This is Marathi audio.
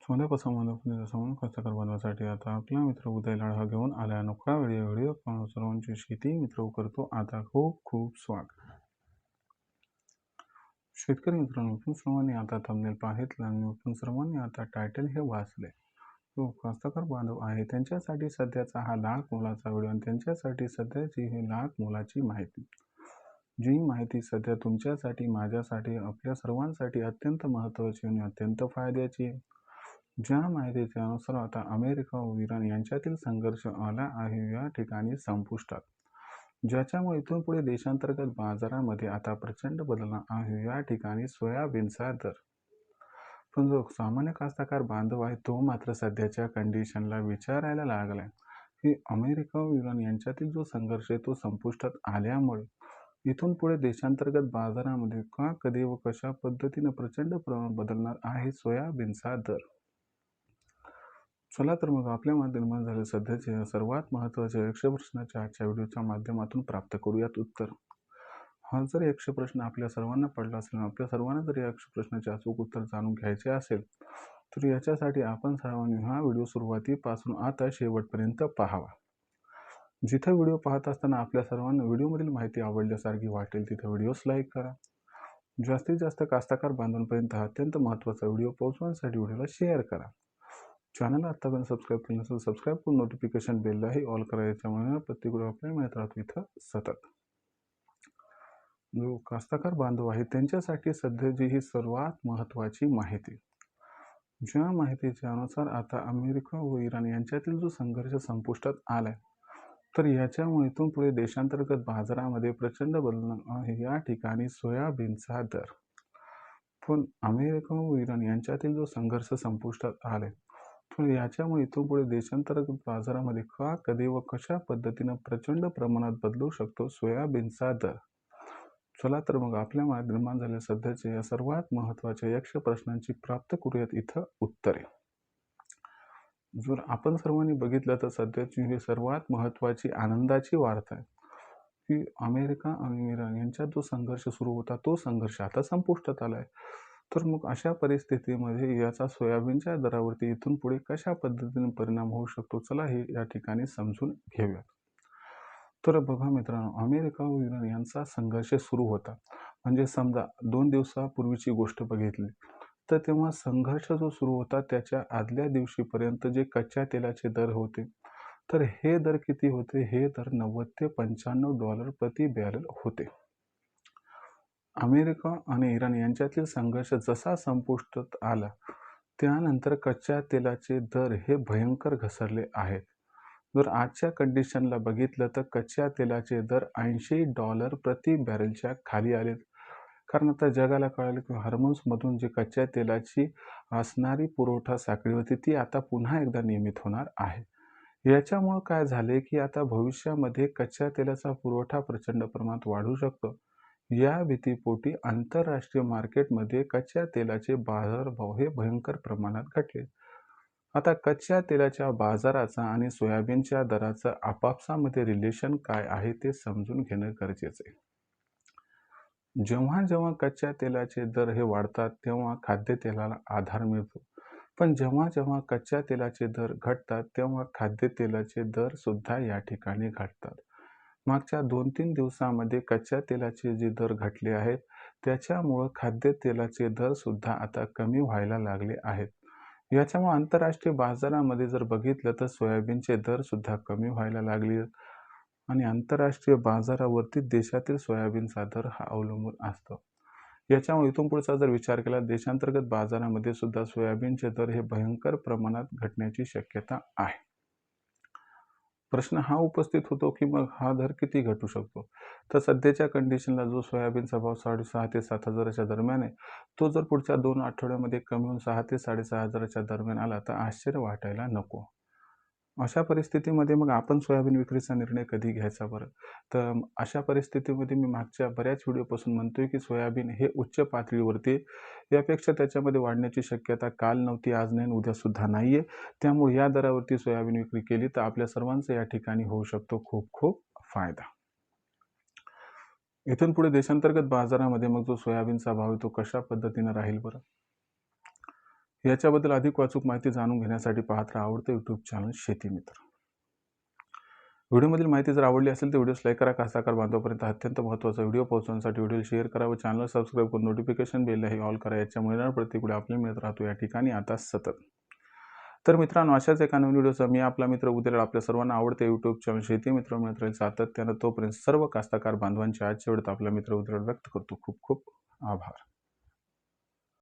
सोन्यापासून मानवपणे समून कास्तकार बनवासाठी आता आपला मित्र उदय लाड हा घेऊन आला अनोखा व्हिडिओ पाहून सर्वांची शेती मित्र करतो आता खूप खूप स्वागत. शेतकरी मित्रांनो, आपण सर्वांनी आता थंबनेल पाहितलं आणि आपण सर्वांनी आता टायटल हे वाचले. तो कास्तकार बांधव आहे त्यांच्यासाठी सध्याचा हा लाख मोलाचा व्हिडिओ आणि त्यांच्यासाठी सध्याची ही लाख मोलाची माहिती. जी माहिती सध्या तुमच्यासाठी, माझ्यासाठी, आपल्या सर्वांसाठी अत्यंत महत्त्वाची आणि अत्यंत फायद्याची आहे. ज्या माहितीच्या अनुसार आता अमेरिका व इराण यांच्यातील संघर्ष आला आहे या ठिकाणी संपुष्टात, ज्याच्यामुळे इथून पुढे देशांतर्गत बाजारामध्ये आता प्रचंड बदलणार आहे या ठिकाणी सोयाबीनचा दर. पण जो सामान्य कास्तकार बांधव आहे तो मात्र सध्याच्या कंडिशनला विचारायला लागलाय की अमेरिका व इराण यांच्यातील जो संघर्ष आहे तो संपुष्टात आल्यामुळे इथून पुढे देशांतर्गत बाजारामध्ये का, कधी व कशा पद्धतीने प्रचंड प्रमाणात बदलणार आहे सोयाबीनचा दर. चला तर मग आपल्या निर्माण झाले सध्याचे सर्वात महत्त्वाचे 100 प्रश्नाच्या आजच्या व्हिडिओच्या माध्यमातून प्राप्त करूयात उत्तर. हा जर 100 प्रश्न आपल्या सर्वांना पडला असेल, आपल्या सर्वांना जर या 100 प्रश्नाचे अचूक उत्तर जाणून घ्यायचे असेल, तर याच्यासाठी आपण सर्वांनी हा व्हिडिओ सुरुवातीपासून आता शेवटपर्यंत पाहावा. जिथे व्हिडिओ पाहत असताना आपल्या सर्वांना व्हिडिओमधील माहिती आवडल्यासारखी वाटेल तिथे व्हिडिओस लाईक करा. जास्तीत जास्त कास्तकार बांधवांपर्यंत हा अत्यंत महत्त्वाचा व्हिडिओ पोहोचवण्यासाठी व्हिडिओला शेअर करा. चॅनलला आत्तापर्यंत सबस्क्राईब केलं नसेल सबस्क्राईब करून नोटिफिकेशन बेललाही ऑल करा. याच्यामुळे प्रत्येक व्हिडिओ आपल्याला मिळत राहतो इथं सतत. जो कास्तकार बांधव आहे त्यांच्यासाठी सध्याची ही सर्वात महत्त्वाची माहिती. ज्या माहितीच्या अनुसार आता अमेरिका व इराण यांच्यातील जो संघर्ष संपुष्टात आलाय, तर याच्यामुळे इथून पुढे देशांतर्गत बाजारामध्ये प्रचंड बदलणार आहे या ठिकाणी सोयाबीनचा दर. पण अमेरिका व इराण यांच्यातील जो संघर्ष संपुष्टात आलाय, तर याच्यामुळे इथून पुढे देशांतर्गत बाजारामध्ये का, कधी व कशा पद्धतीनं प्रचंड प्रमाणात बदलू शकतो सोयाबीनचा दर. चला तर मग आपल्या निर्माण झालेल्या सध्याच्या या सर्वात महत्त्वाच्या 100 प्रश्नांची प्राप्त करूयात इथं उत्तरे. जर आपण सर्वांनी बघितलं तर सध्याची ही सर्वात महत्त्वाची आनंदाची वार्ता आहे की अमेरिका आणि इराण यांच्यात जो संघर्ष सुरू होता तो संघर्ष आता संपुष्टात आला आहे. तर मग अशा परिस्थितीमध्ये याचा सोयाबीनच्या दरावरती इथून पुढे कशा पद्धतीने परिणाम होऊ शकतो, चला हे या ठिकाणी समजून घेऊया. तर बघा मित्रांनो, अमेरिका व इराण यांचा संघर्ष सुरू होता म्हणजे समजा 2 दिवसापूर्वीची गोष्ट बघितली तर तेव्हा संघर्ष जो सुरू होता त्याच्या आदल्या दिवशीपर्यंत जे कच्च्या तेलाचे दर होते, तर हे दर किती होते, हे दर $90 ते $95 प्रति बॅरल होते. अमेरिका आणि इराण यांच्यातील संघर्ष जसा संपुष्टात आला त्यानंतर कच्च्या तेलाचे दर हे भयंकर घसरले आहेत. जर आजच्या कंडिशनला बघितलं तर कच्च्या तेलाचे दर $80 प्रति बॅरलच्या खाली आलेत. कारण आता जगाला कळालं की हार्मोन्समधून जे कच्च्या तेलाची असणारी पुरवठा साखळी होती ती आता पुन्हा एकदा नियमित होणार आहे. याच्यामुळं काय झाले की आता भविष्यामध्ये कच्च्या तेलाचा पुरवठा प्रचंड प्रमाणात वाढू शकतो. या भीतीपोटी आंतरराष्ट्रीय मार्केटमध्ये कच्च्या तेलाचे बाजारभाव हे भयंकर प्रमाणात घटले. आता कच्च्या तेलाच्या बाजाराचा आणि सोयाबीनच्या दराचं आपापसामध्ये रिलेशन काय आहे ते समजून घेणं गरजेचं आहे. जेव्हा जेव्हा कच्च्या तेलाचे दर हे वाढतात तेव्हा खाद्यतेलाला आधार मिळतो, पण जेव्हा जेव्हा कच्च्या तेलाचे दर घटतात तेव्हा खाद्यतेलाचे दर सुद्धा या ठिकाणी घटतात. मागच्या 2-3 दिवसामध्ये कच्च्या तेलाचे जे दर घटले आहेत त्याच्यामुळं खाद्यतेलाचे दर सुद्धा आता कमी व्हायला लागले आहेत. याच्यामुळे आंतरराष्ट्रीय बाजारामध्ये जर बघितलं तर सोयाबीनचे दर सुद्धा कमी व्हायला लागले आणि आंतरराष्ट्रीय बाजारावरती देशातील सोयाबीनचा दर हा अवलंबून असतो. याच्यामुळे इथून पुढचा जर विचार केला देशांतर्गत बाजारामध्ये सुद्धा सोयाबीनचे दर हे भयंकर प्रमाणात घटण्याची शक्यता आहे. प्रश्न हा उपस्थित होतो की मग हा दर किती घटू शकतो. तर सध्याच्या कंडिशनला जो सोयाबीनचा भाव 6,500 ते 7,000च्या दरम्यान आहे, तो जर पुढच्या 2 आठवड्यामध्ये कमी होऊन 6,000 ते 6,500च्या दरम्यान आला तर आश्चर्य वाटायला नको. अशा परिस्थितीमध्ये मग आपण सोयाबीन विक्रीचा निर्णय कधी घ्यायचा बरं? तर अशा परिस्थितीमध्ये मी मागच्या बऱ्याच व्हिडिओपासून म्हणतोय की सोयाबीन हे उच्च पातळीवरती यापेक्षा त्याच्यामध्ये वाढण्याची शक्यता काल नव्हती, आज नाही, उद्यासुद्धा नाही आहे. त्यामुळे या दरावरती सोयाबीन विक्री केली तर आपल्या सर्वांचं या ठिकाणी होऊ शकतो खूप खूप फायदा. इथून पुढे देशांतर्गत बाजारामध्ये मग जो सोयाबीनचा भाव आहे तो कशा पद्धतीने राहील बरं? याच्याबद्दल अधिक अचूक माहिती जाणून घेण्यासाठी पाहत राहा आवडतं यूट्यूब चॅनल शेती मित्र. व्हिडिओमधील माहिती जर आवडली असेल तर व्हिडिओस लाईक करा. कास्तकार बांधवापर्यंत अत्यंत महत्त्वाचा व्हिडिओ पोहोचवण्यासाठी व्हिडिओ शेअर करा व चॅनल सबस्क्राईब करून नोटिफिकेशन बेललाही ऑल करा. याच्यामुळे येणाऱ्या प्रत्येक व्हिडिओ आपल्याला मिळत राहतो या ठिकाणी आता सतत. तर मित्रांनो, अशाच एका नवीन व्हिडिओचा मी आपला मित्र उद्या आपल्या सर्वांना आवडते यूट्यूब चॅनल शेती मित्र मिळत राहील सातत्यानं. तोपर्यंत सर्व कास्तकार बांधवांच्या आजच्या वेळेत आपला मित्र उद्या व्यक्त करतो. खूप खूप आभार.